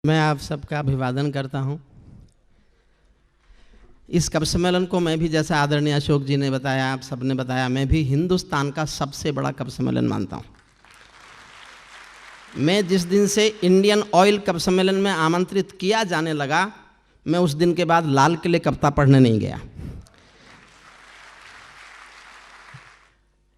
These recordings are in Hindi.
मैं आप सबका अभिवादन करता हूं। इस कवि सम्मेलन को मैं भी, जैसा आदरणीय अशोक जी ने बताया, आप सबने बताया, मैं भी हिंदुस्तान का सबसे बड़ा कवि सम्मेलन मानता हूं। मैं जिस दिन से इंडियन ऑयल कवि सम्मेलन में आमंत्रित किया जाने लगा, मैं उस दिन के बाद लाल किले कविता पढ़ने नहीं गया।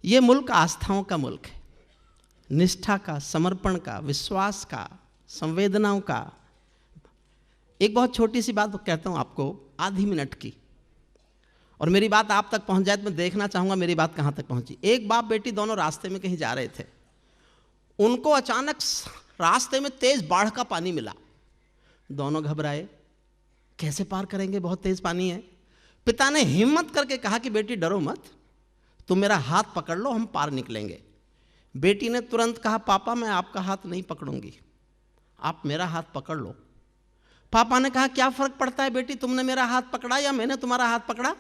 ये मुल्क आस्थाओं का मुल्क है, निष्ठा का, समर्पण का, विश्वास का, संवेदनाओं का। एक बहुत छोटी सी बात कहता हूं आपको, आधी मिनट की, और मेरी बात आप तक पहुंच जाए तो मैं देखना चाहूंगा मेरी बात कहां तक पहुंची। एक बाप बेटी दोनों रास्ते में कहीं जा रहे थे, उनको अचानक रास्ते में तेज बाढ़ का पानी मिला। दोनों घबराए, कैसे पार करेंगे, बहुत तेज पानी है। पिता ने हिम्मत करके कहा कि बेटी डरो मत, तुम मेरा हाथ पकड़ लो, हम पार निकलेंगे। बेटी ने तुरंत कहा, पापा मैं आपका हाथ नहीं पकड़ूंगी, आप मेरा हाथ पकड़ लो। पापा ने कहा, क्या फर्क पड़ता है बेटी, तुमने मेरा हाथ पकड़ा या मैंने तुम्हारा हाथ पकड़ा?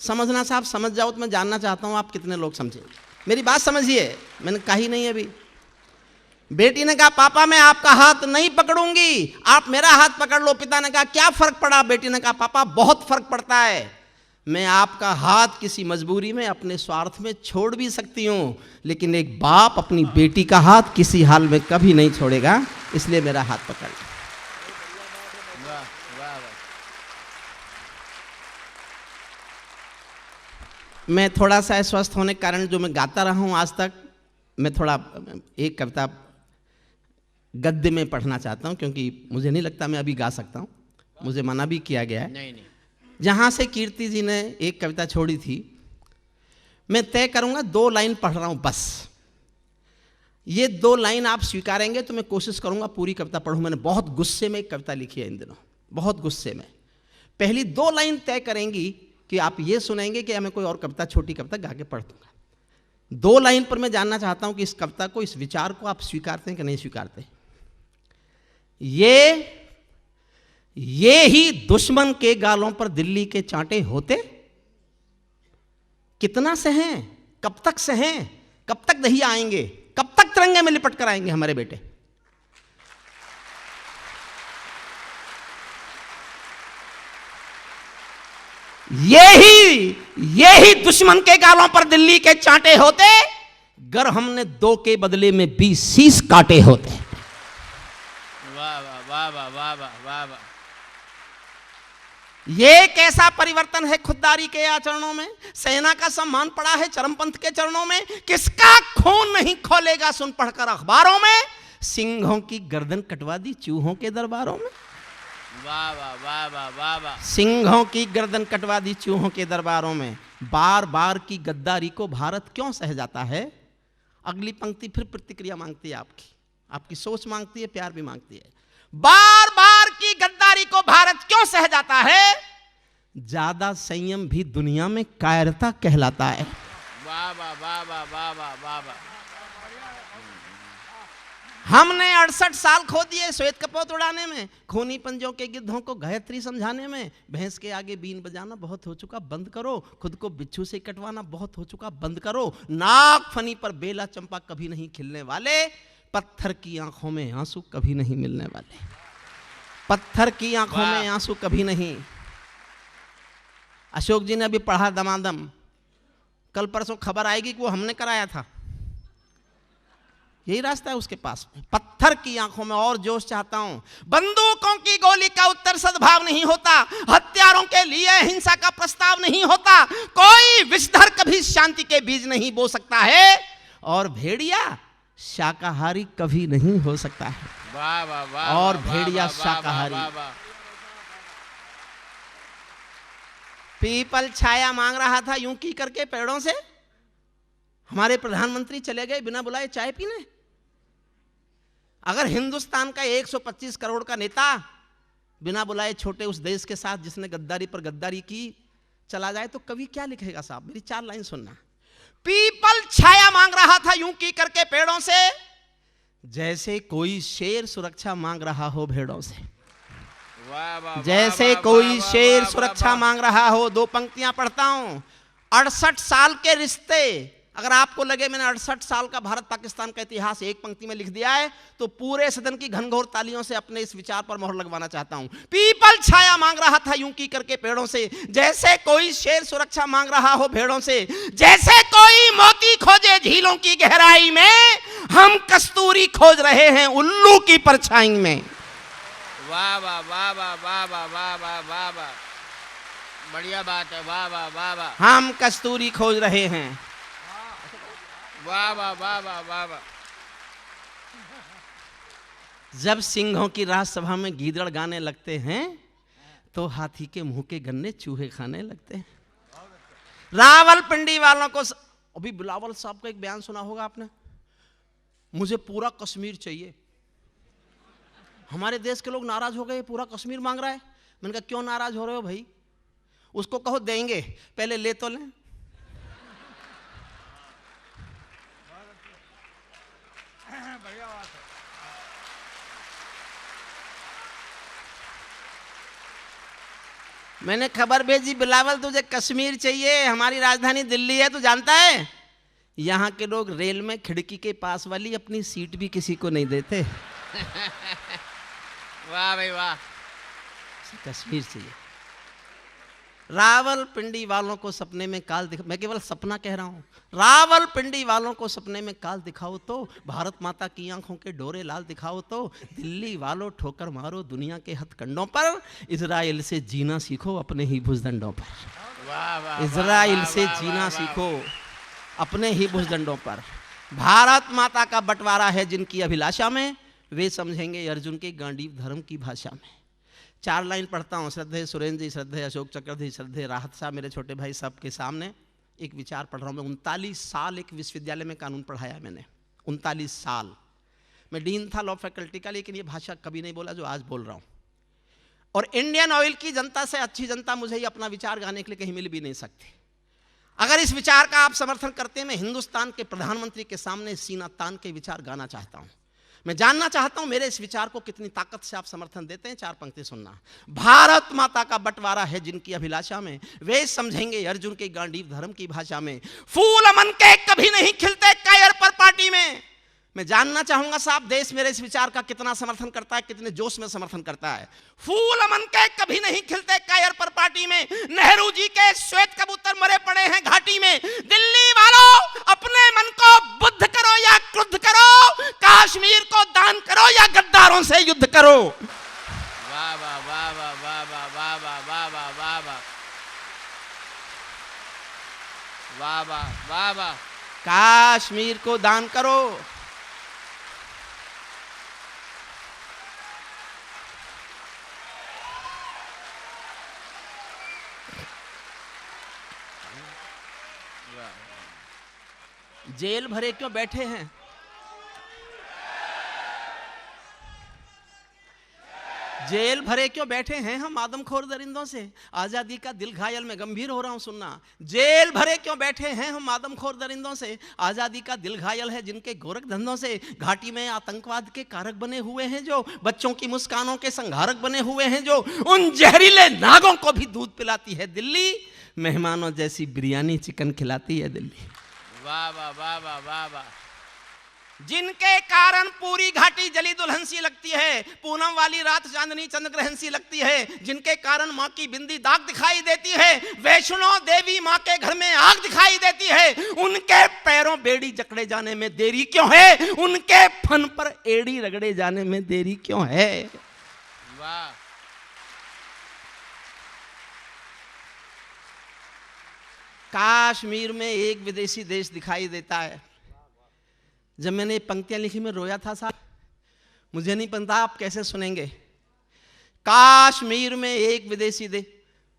समझना साहब, समझ जाओ तो मैं जानना चाहता हूं आप कितने लोग समझे। मेरी बात समझिए, मैंने कही नहीं अभी। बेटी ने कहा, पापा मैं आपका हाथ नहीं पकड़ूंगी, आप मेरा हाथ पकड़ लो। पिता ने कहा, क्या फर्क पड़ा? बेटी ने कहा, पापा बहुत फर्क पड़ता है। मैं आपका हाथ किसी मजबूरी में, अपने स्वार्थ में छोड़ भी सकती हूं, लेकिन एक बाप अपनी बेटी का हाथ किसी हाल में कभी नहीं छोड़ेगा, इसलिए मेरा हाथ पकड़ लो। मैं थोड़ा सा अस्वस्थ होने के कारण जो मैं गाता रहा हूं आज तक, मैं थोड़ा एक कविता गद्य में पढ़ना चाहता हूं, क्योंकि मुझे नहीं लगता मैं अभी गा सकता हूं, मुझे मना भी किया गया है। नहीं। जहां से कीर्ति जी ने एक कविता छोड़ी थी, मैं तय करूंगा 2 लाइन पढ़ रहा हूं बस। ये 2 लाइन आप स्वीकारेंगे तो मैं कोशिश करूंगा पूरी कविता पढ़ूं। मैंने बहुत गुस्से में एक कविता लिखी है इन दिनों, बहुत गुस्से में। पहली 2 लाइन तय करेंगी कि आप ये सुनेंगे कि मैं कोई और कविता, छोटी कविता गा के पढ़ दूंगा। 2 लाइन पर मैं जानना चाहता हूं कि इस कविता को, इस विचार को आप स्वीकारते हैं कि नहीं स्वीकारते। ये ही दुश्मन के गालों पर दिल्ली के चांटे होते, कितना सहें, कब तक सहें, कब तक दहिया आएंगे, कब तक तिरंगे में लिपट कर आएंगे हमारे बेटे। ये ही दुश्मन के गालों पर दिल्ली के चांटे होते, गर हमने 2 के बदले में 20 शीश काटे होते। वाह वाह वाह वाह वाह वाह वाह। ये कैसा परिवर्तन है खुददारी के आचरणों में। सेना का सम्मान पड़ा है चरमपंथ के चरणों में। किसका खून नहीं खोलेगा सुन पढ़कर अखबारों में। सिंहों की गर्दन कटवा दी चूहों के दरबारों में। वाह वाह वाह वाह वाह वाह। सिंहों की गर्दन कटवा दी चूहों के दरबारों में। बार बार की गद्दारी को भारत क्यों सह जाता है। अगली पंक्ति फिर प्रतिक्रिया मांगती है, आपकी सोच मांगती है, प्यार भी मांगती है। बार बार की गद्दारी को भारत क्यों सह जाता है। ज्यादा संयम भी दुनिया में कायरता कहलाता है। वाह वाह वाह वाह वाह वाह वाह वाह। हमने 68 साल खो दिए श्वेत कपोत उड़ाने में, खूनी पंजों के गिद्धों को गायत्री समझाने में। भैंस के आगे बीन बजाना बहुत हो चुका, बंद करो। खुद को बिच्छू से कटवाना बहुत हो चुका, बंद करो। नाग फनी पर बेला चंपा कभी नहीं खिलने वाले। पत्थर की आंखों में आंसू कभी नहीं मिलने वाले। पत्थर की आंखों में आंसू कभी नहीं। अशोक जी ने अभी पढ़ा दमादम, कल परसों खबर आएगी कि वो हमने कराया था। यही रास्ता है उसके पास में। पत्थर की आंखों में और जोश चाहता हूं। बंदूकों की गोली का उत्तर सद्भाव नहीं होता। हत्यारों के लिए हिंसा का प्रस्ताव नहीं होता। कोई विषधर कभी शांति के बीज नहीं बो सकता है, और भेड़िया शाकाहारी कभी नहीं हो सकता है। वाह वाह वाह। और भेड़िया शाकाहारी। पीपल छाया मांग रहा था यूं की करके पेड़ों से, हमारे प्रधानमंत्री चले गए बिना बुलाए चाय पीने। अगर हिंदुस्तान का 125 करोड़ का नेता बिना बुलाए छोटे उस देश के साथ जिसने गद्दारी पर गद्दारी की चला जाए, तो कवि क्या लिखेगा साहब। मेरी 4 लाइन सुनना। पीपल छाया मांग रहा था यूं की करके पेड़ों से, जैसे कोई शेर सुरक्षा मांग रहा हो भेड़ों से। जैसे कोई शेर सुरक्षा मांग रहा हो। 2 पंक्तियां पढ़ता हूं। 68 साल के रिश्ते अगर आपको लगे मैंने 68 साल का भारत पाकिस्तान का इतिहास एक पंक्ति में लिख दिया है, तो पूरे सदन की घनघोर तालियों से अपने इस विचार पर मोहर लगवाना चाहता हूं। पीपल छाया मांग रहा था यूं की करके पेड़ों से, जैसे कोई शेर सुरक्षा मांग रहा हो भेड़ों से, जैसे कोई मोती खोजे झीलों की गहराई में, हम कस्तूरी खोज रहे हैं उल्लू की परछाई में। वाह वाह वाह वाह वाह वाह वाह वाह वाह वाह, बढ़िया बात है। वाह वाह वाह वाह, हम कस्तूरी खोज रहे हैं। वाह वाह वाह वाह वाह वाह। जब सिंहों की राजसभा में गीदड़ गाने लगते हैं, तो हाथी के मुंह के गन्ने चूहे खाने लगते हैं। रावलपिंडी वालों को अभी बिलावल साहब का एक बयान सुना होगा आपने, मुझे पूरा कश्मीर चाहिए। हमारे देश के लोग नाराज हो गए, पूरा कश्मीर मांग रहा है। मैंने कहा क्यों नाराज हो रहे हो भाई, उसको कहो देंगे, पहले ले तो लें। मैंने खबर भेजी, बिलावल तुझे कश्मीर चाहिए, हमारी राजधानी दिल्ली है, तू जानता है यहाँ के लोग रेल में खिड़की के पास वाली अपनी सीट भी किसी को नहीं देते। वाह भाई वाह, कश्मीर चाहिए। रावलपिंडी वालों को सपने में काल दिखा, मैं केवल सपना कह रहा हूं, रावलपिंडी वालों को सपने में काल दिखाओ तो, भारत माता की आंखों के डोरे लाल दिखाओ तो, दिल्ली वालों ठोकर मारो दुनिया के हथकंडों पर, इजराइल से जीना सीखो अपने ही भुजदंडों पर। वाह वाह, इजराइल से जीना सीखो अपने ही भुजदंडों पर। भारत माता का बंटवारा है जिनकी अभिलाषा में, वे समझेंगे अर्जुन के गांडीव धर्म की भाषा में। 4 लाइन पढ़ता हूँ। श्रद्धेय सुरेंद्र जी, श्रद्धेय अशोक चक्रवर्ती, श्रद्धेय राहत साहब, मेरे छोटे भाई सब के सामने एक विचार पढ़ रहा हूँ मैं। 39 साल एक विश्वविद्यालय में कानून पढ़ाया मैंने, 39 साल। मैं डीन था लॉ फैकल्टी का, लेकिन ये भाषा कभी नहीं बोला जो आज बोल रहा हूँ। और इंडियन ऑयल की जनता से अच्छी जनता मुझे ही अपना विचार गाने के लिए कहीं मिल भी नहीं सकती। अगर इस विचार का आप समर्थन करते हैं, मैं हिंदुस्तान के प्रधानमंत्री के सामने सीना तान के विचार गाना चाहता हूँ। मैं जानना चाहता हूं मेरे इस विचार को कितनी ताकत से आप समर्थन देते हैं। 4 पंक्ति सुनना। भारत माता का बंटवारा है जिनकी अभिलाषा में, वे समझेंगे अर्जुन के गांडीव धर्म की भाषा में। फूल मन के कभी नहीं खिलते कायर पर पार्टी में। मैं जानना चाहूंगा साहब देश मेरे इस विचार का कितना समर्थन करता है, कितने जोश में समर्थन करता है। फूल मन के कभी नहीं खिलते कायर पर पार्टी में, नेहरू जी के श्वेत कबूतर मरे पड़े हैं घाटी में। दिल्ली वालों अपने मन को बुद्ध करो या क्रुद्ध करो, कश्मीर को दान करो या गद्दारों से युद्ध करो। वाह वाह वाह वाह वाह वाह वाह वाह वाह वाह वाह वाह वाह वाह वाह वाह, कश्मीर को दान करो। जेल भरे क्यों बैठे हैं, जेल भरे क्यों बैठे हैं हम आदमखोर दरिंदों से। आजादी का दिल घायल, में गंभीर हो रहा हूं सुनना। जेल भरे क्यों बैठे हैं हम आदमखोर दरिंदों से, आजादी का दिल घायल है जिनके गोरख धंधों से। घाटी में आतंकवाद के कारक बने हुए हैं जो, बच्चों की मुस्कानों के संहारक बने हुए हैं जो, उन जहरीले नागों को भी दूध पिलाती है दिल्ली, मेहमानों जैसी बिरयानी चिकन खिलाती है दिल्ली। वाह वाह वाह वाह वाह वाह, जिनके कारण पूरी घाटी जली दुल्हन सी लगती है, पूनम वाली रात चांदनी चंद्रग्रहण सी लगती है। जिनके कारण माँ की बिंदी दाग दिखाई देती है, वैष्णो देवी माँ के घर में आग दिखाई देती है। उनके पैरों बेड़ी जकड़े जाने में देरी क्यों है, उनके फन पर एड़ी रगड़े जाने में देरी क्यों है। वाह, कश्मीर में एक विदेशी देश दिखाई देता है। जब मैंने ये पंक्तियां लिखी मैं रोया था साहब, मुझे नहीं पता आप कैसे सुनेंगे। कश्मीर में एक विदेशी देश।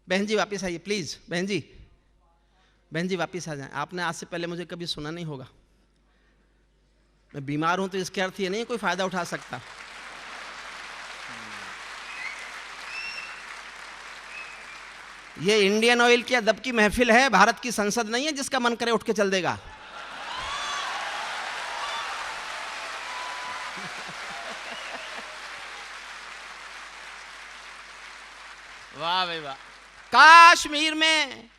बहन जी वापस आइए प्लीज, बहन जी वापस आ जाएं। आपने आज से पहले मुझे कभी सुना नहीं होगा। मैं बीमार हूं तो इसके अर्थ ये नहीं कोई फायदा उठा सकता। ये इंडियन ऑयल की अदब की महफिल है, भारत की संसद नहीं है जिसका मन करे उठ के चल देगा। वाह भाई वाह, कश्मीर में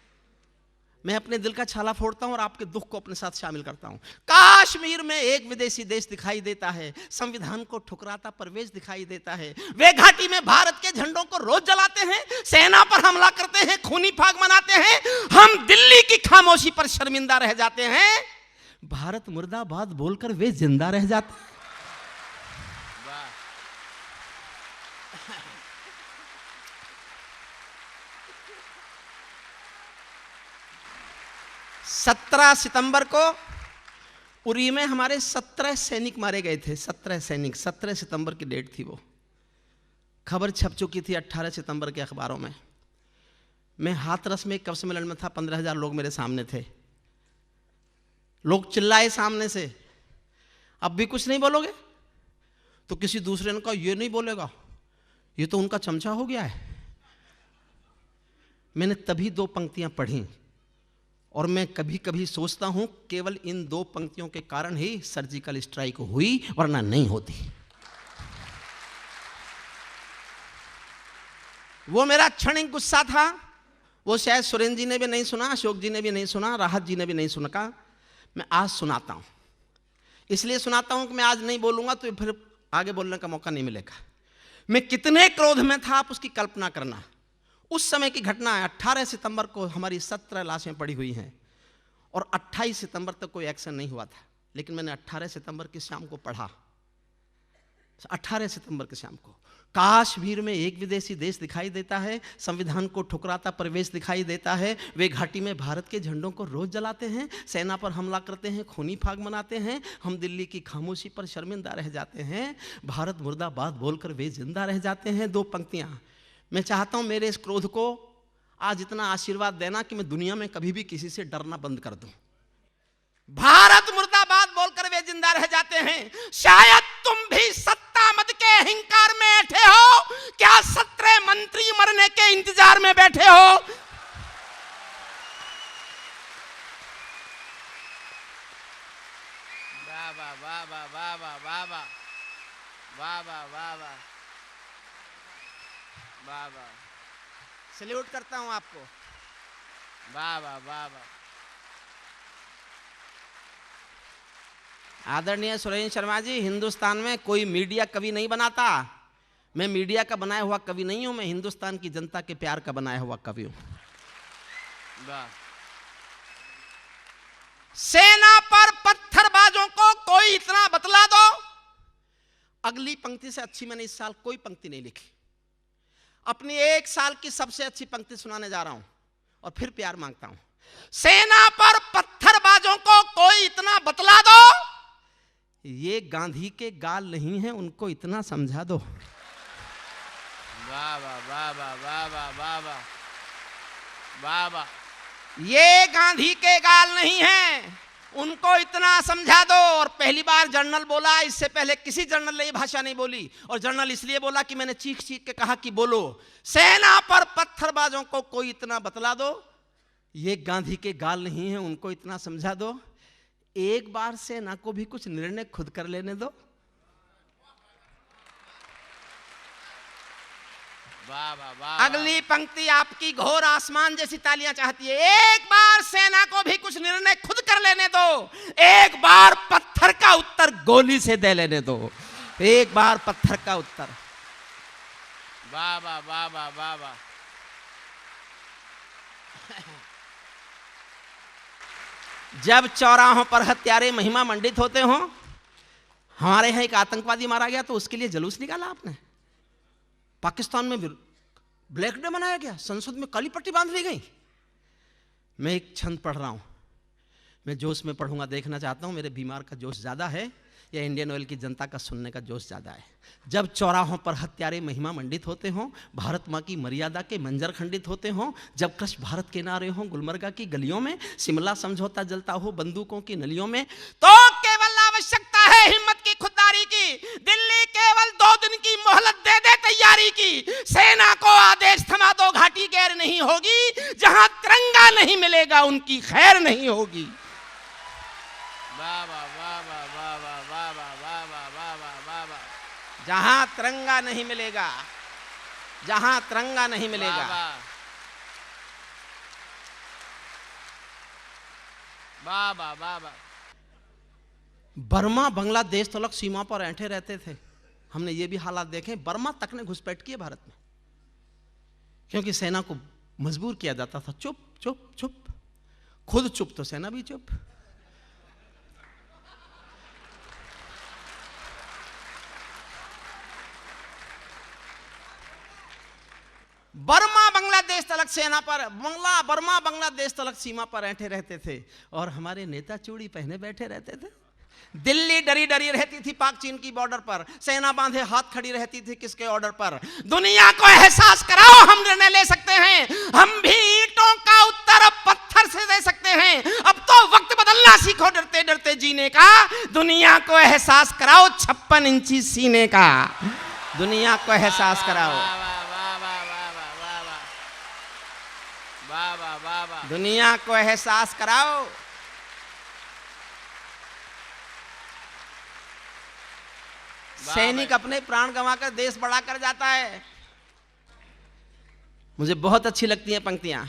मैं अपने दिल का छाला फोड़ता हूं और आपके दुख को अपने साथ शामिल करता हूं। काश्मीर में एक विदेशी देश दिखाई देता है, संविधान को ठुकराता परवेश दिखाई देता है। वे घाटी में भारत के झंडों को रोज जलाते हैं, सेना पर हमला करते हैं, खूनी फाग मनाते हैं। हम दिल्ली की खामोशी पर शर्मिंदा रह जाते हैं, भारत मुर्दाबाद बोलकर वे जिंदा रह जाते हैं। 17 सितंबर को उरी में हमारे 17 सैनिक मारे गए थे। 17 सैनिक, 17 सितंबर की डेट थी वो। खबर छप चुकी थी 18 सितंबर के अखबारों में। मैं हाथरस में एक कवि सम्मेलन में था, 15,000 लोग मेरे सामने थे। लोग चिल्लाए सामने से, अब भी कुछ नहीं बोलोगे? तो किसी दूसरे ने कहा ये नहीं बोलेगा, ये तो उनका चमचा हो गया है। मैंने तभी 2 पंक्तियां पढ़ी और मैं कभी कभी सोचता हूं केवल इन 2 पंक्तियों के कारण ही सर्जिकल स्ट्राइक हुई, वरना नहीं होती। वो मेरा क्षणिक गुस्सा था, वो शायद सुरेंद्र जी ने भी नहीं सुना, अशोक जी ने भी नहीं सुना, राहत जी ने भी नहीं सुना। मैं आज सुनाता हूं, इसलिए सुनाता हूं कि मैं आज नहीं बोलूंगा तो फिर आगे बोलने का मौका नहीं मिलेगा। मैं कितने क्रोध में था आप उसकी कल्पना करना। उस समय की घटना है, 18 सितंबर को हमारी 17 लाशें पड़ी हुई हैं और 28 सितंबर तक कोई एक्शन नहीं हुआ था। लेकिन मैंने 18 सितंबर की शाम को पढ़ा, 18 सितंबर की शाम को, काश्मीर में एक विदेशी देश दिखाई देता है, संविधान को ठुकराता प्रवेश दिखाई देता है। वे घाटी में भारत के झंडों को रोज जलाते हैं, सेना पर हमला करते हैं, खूनी फाग मनाते हैं। हम दिल्ली की खामोशी पर शर्मिंदा रह जाते हैं, भारत मुर्दाबाद बोलकर वे जिंदा रह जाते हैं। 2 पंक्तियां। मैं चाहता हूं मेरे इस क्रोध को आज इतना आशीर्वाद देना कि मैं दुनिया में कभी भी किसी से डरना बंद कर दूं। भारत मुर्दाबाद बोलकर वे जिंदा रह जाते हैं। शायद तुम भी सत्ता मद के अहंकार में बैठे हो, क्या 17 मंत्री मरने के इंतजार में बैठे हो? वाह वाह वाह वाह वाह वाह वाह वाह वाह वाह वाह वाह वाह वाह, सैल्यूट करता हूं आपको। वाह वाह वाह वाह। आदरणीय सुरेंद्र शर्मा जी, हिंदुस्तान में कोई मीडिया कवि नहीं बनाता। मैं मीडिया का बनाया हुआ कवि नहीं हूं, मैं हिंदुस्तान की जनता के प्यार का बनाया हुआ कवि हूं। वाह। सेना पर पत्थरबाजों को कोई इतना बतला दो। अगली पंक्ति से अच्छी मैंने इस साल कोई पंक्ति नहीं लिखी। अपनी 1 साल की सबसे अच्छी पंक्ति सुनाने जा रहा हूं और फिर प्यार मांगता हूं। सेना पर पत्थरबाजों को कोई इतना बतला दो, ये गांधी के गाल नहीं है, उनको इतना समझा दो। वाह वाह वाह वाह वाह वाह वाह वाह वाह वाह। ये गांधी के गाल नहीं है, उनको इतना समझा दो। और पहली बार जनरल बोला, इससे पहले किसी जनरल ने ये भाषा नहीं बोली। और जनरल इसलिए बोला कि मैंने चीख चीख के कहा कि बोलो, सेना पर पत्थरबाजों को कोई इतना बतला दो, ये गांधी के गाल नहीं है, उनको इतना समझा दो। एक बार सेना को भी कुछ निर्णय खुद कर लेने दो। वाह वाह वाह। अगली पंक्ति आपकी घोर आसमान जैसी तालियां चाहती है। एक बार सेना को भी कुछ निर्णय खुद कर लेने दो, एक बार पत्थर का उत्तर गोली से दे लेने दो, एक बार पत्थर का उत्तर। वाह वाह वाह वाह वाह वाह। जब चौराहों पर हत्यारे महिमा मंडित होते हो, हमारे यहां एक आतंकवादी मारा गया तो उसके लिए जुलूस निकाला आपने। पाकिस्तान में ब्लैक डे मनाया गया, संसद में काली पट्टी बांध ली गई। मैं एक छंद पढ़ रहा हूं, मैं जोश में पढ़ूंगा, देखना चाहता हूं मेरे बीमार का जोश ज्यादा है या इंडियन ऑयल की जनता का सुनने का जोश ज्यादा है। जब चौराहों पर हत्यारे महिमा मंडित होते हों, भारत माँ की मर्यादा के मंजर खंडित होते हों, जब कृष्ण भारत के नारे हों गुलमर्गा की गलियों में, शिमला समझौता जलता हो बंदूकों की नलियों में, तो केवल आवश्यकता है हिम्मत की, खुददारी की। दिल्ली केवल 2 दिन की मोहलत दे दे तैयारी की। सेना को आदेश थमा दो, घाटी गैर नहीं होगी। जहां तिरंगा नहीं मिलेगा उनकी खैर नहीं होगी। वाह वाह वाह वाह वाह वाह वाह वाह वाह वाह वाह वाह वाह वाह। जहां तिरंगा नहीं मिलेगा, जहां तिरंगा नहीं मिलेगा। वाह वाह वाह वाह। बर्मा बांग्लादेश तलक सीमा पर ऐंठे रहते थे। हमने ये भी हालात देखे, बर्मा तक ने घुसपैठ की है भारत में, क्योंकि सेना को मजबूर किया जाता था, चुप चुप चुप, खुद चुप तो सेना भी चुप। बर्मा बांग्लादेश तलक सेना पर बर्मा बांग्लादेश तलक सीमा पर ऐंठे रहते थे, और हमारे नेता चूड़ी पहने बैठे रहते थे। दिल्ली डरी डरी रहती थी पाक चीन की बॉर्डर पर, सेना बांधे हाथ खड़ी रहती थी किसके ऑर्डर पर? दुनिया को एहसास कराओ हम निर्णय ले सकते हैं, हम भी ईंटों का उत्तर अब पत्थर से दे सकते हैं। अब तो वक्त बदलना सीखो डरते डरते जीने का, दुनिया को एहसास कराओ 56 इंची सीने का, दुनिया को एहसास कराओ, दुनिया को एहसास कराओ। सैनिक अपने प्राण गंवाकर देश बड़ा कर जाता है। मुझे बहुत अच्छी लगती हैं पंक्तियां।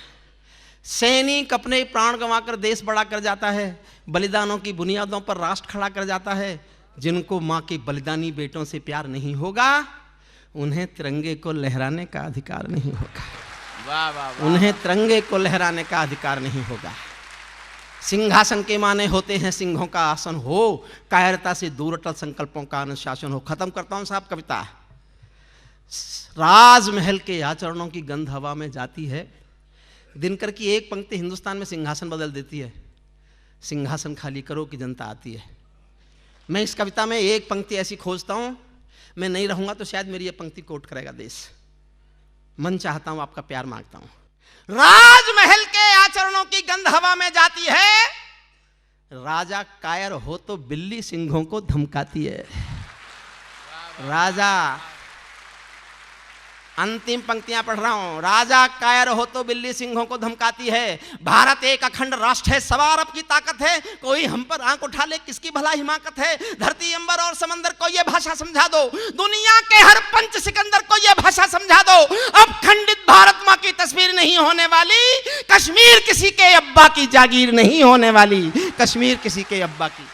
सैनिक अपने प्राण गंवाकर देश बड़ा कर जाता है, बलिदानों की बुनियादों पर राष्ट्र खड़ा कर जाता है। जिनको मां के बलिदानी बेटों से प्यार नहीं होगा, उन्हें तिरंगे को लहराने का अधिकार नहीं होगा। वाह वाह वाह। उन्हें तिरंगे को लहराने का अधिकार नहीं होगा। सिंहासन के माने होते हैं सिंहों का आसन हो, कायरता से दूर अटल संकल्पों का अनुशासन हो। खत्म करता हूं साहब कविता। राजमहल के आचरणों की गंध हवा में जाती है। दिनकर की एक पंक्ति हिंदुस्तान में सिंहासन बदल देती है। सिंहासन खाली करो कि जनता आती है। मैं इस कविता में एक पंक्ति ऐसी खोजता हूं, मैं नहीं रहूंगा तो शायद मेरी ये पंक्ति कोट करेगा देश। मन चाहता हूं, आपका प्यार मांगता हूं। राजमहल के आचरणों की गंध हवा में जाती है, राजा कायर हो तो बिल्ली सिंहों को धमकाती है। राजा, अंतिम पंक्तियां पढ़ रहा हूं। राजा कायर हो तो बिल्ली सिंहों को धमकाती है। भारत एक अखंड राष्ट्र है, सवा अरब की ताकत है, कोई हम पर आंख उठा ले किसकी भला हिमाकत है। धरती अंबर और समंदर को यह भाषा समझा दो, दुनिया के हर पंच सिकंदर को यह भाषा समझा दो। अब खंडित भारत मां की तस्वीर नहीं होने वाली, कश्मीर किसी के अब्बा की जागीर नहीं होने वाली, कश्मीर किसी के अब्बा की